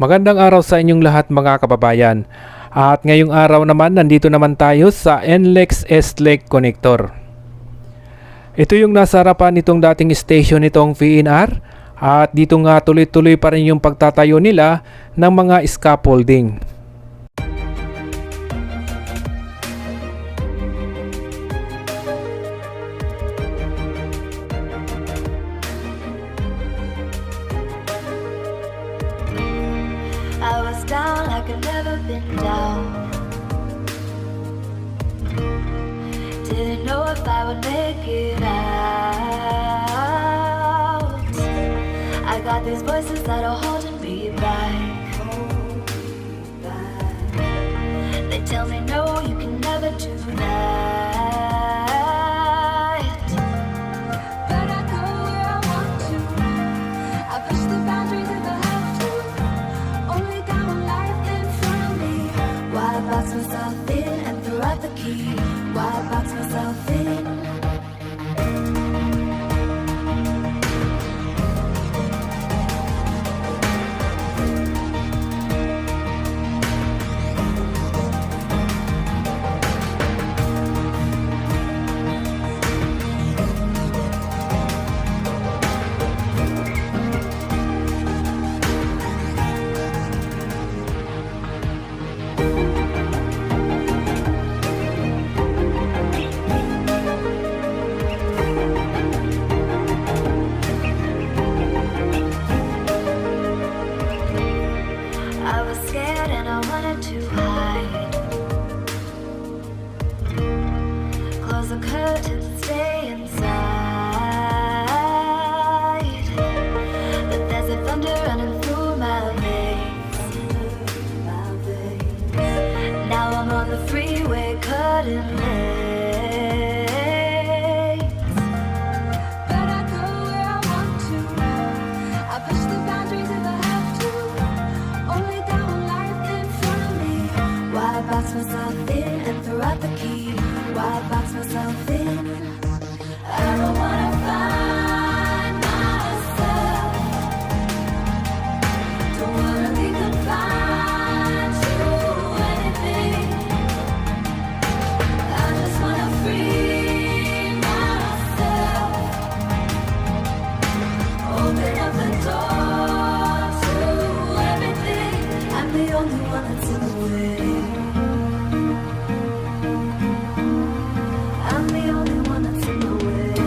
Magandang araw sa inyong lahat mga kababayan. At ngayong araw naman nandito naman tayo sa NLEX-SLEX connector. Ito yung nasa harapan nitong dating station nitong VNR at dito nga tuloy-tuloy pa rin yung pagtatayo nila ng mga scaffolding. I was down like I've never been down. Didn't know if I would make it out. I got these voices that are holding me back. They tell me no, you can never do that. But I go where I want to. I push the boundaries if I have to. Only got one life in front of me. Why box myself in and throw out the key? Why box myself in? I was scared and I wanted to hide. Close the curtains, stay inside. But there's a thunder running through my veins. Now I'm on the freeway cutting lanes. But I go where I want to. I push the boundaries if I have to. Only got one life in front of me. Why box myself in and throw out the key? Why box myself in? I don't wanna find myself. Don't wanna be confined to anything. I just wanna free myself. Open up the door to everything. I'm the only one that's in the way. I'm the only one that's in the way.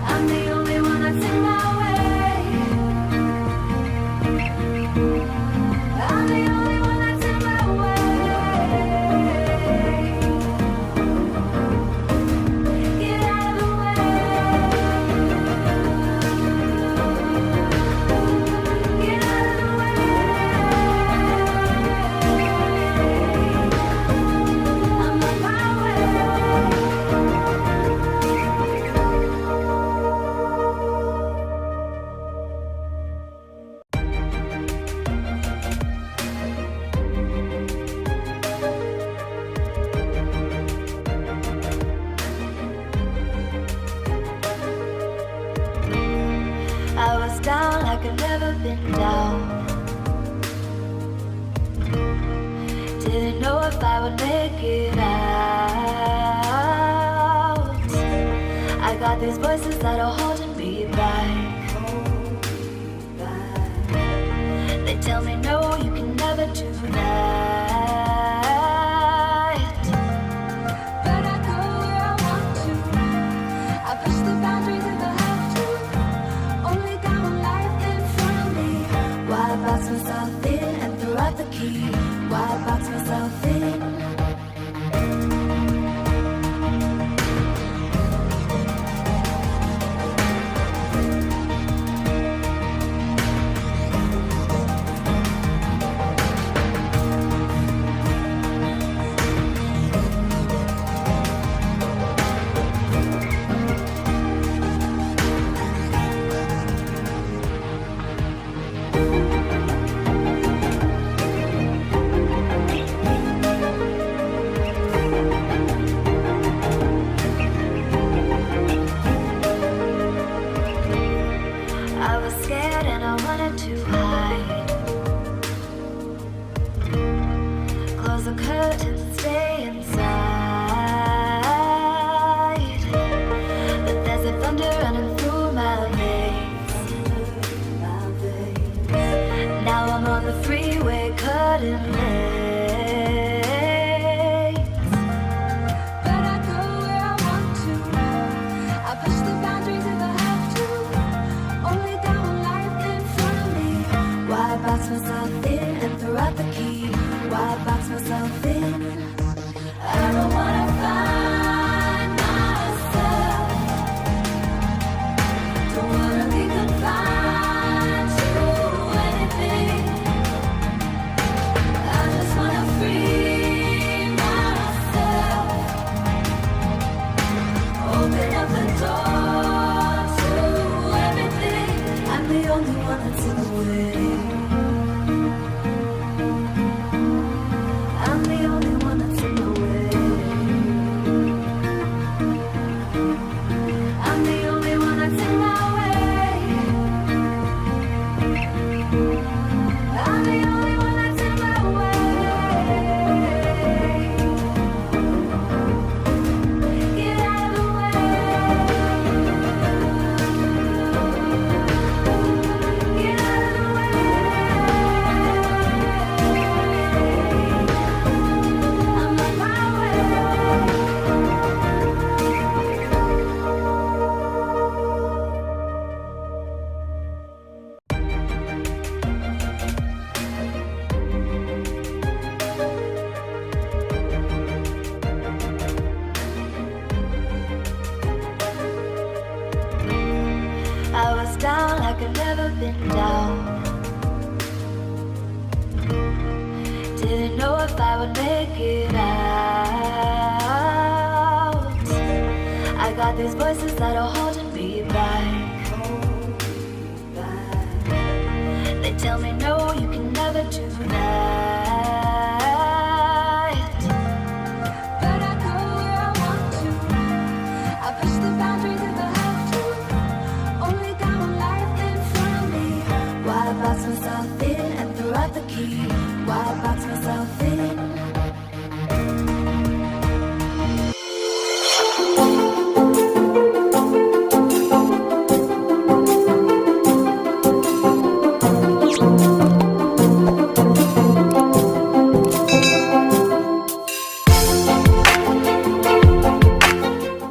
I'm the only one that's in my way. I'm the only one that's in my way. Get out of the way. Get out of the way. I'm on my way. I was down like I've never been down. Didn't know if I would make it out. I got these voices that are holding me back. They tell me no, you can never do that. But I go where I want to. I push the boundaries if I have to. Only got one life in front of me. Why box myself in and throw out the key? Why box myself in? the freeway cutting lanes. But I go where I want to. I push the boundaries if I have to. Only down with life in front of me. Why box myself in and throw out the key? Why box myself in? I don't wanna find myself. Don't wanna be confined to anything. I just wanna free myself. Open up the door to everything. I'm the only one that's in the way. I'm the only one that's in the way. I'm the only one that's in my way. I'm the only one that's in my way. Get out of the way. Get out of the way. I'm on my way. I was down like I'd never been down. Didn't know if I would make it out. I got these voices that are holding me back. They tell me no,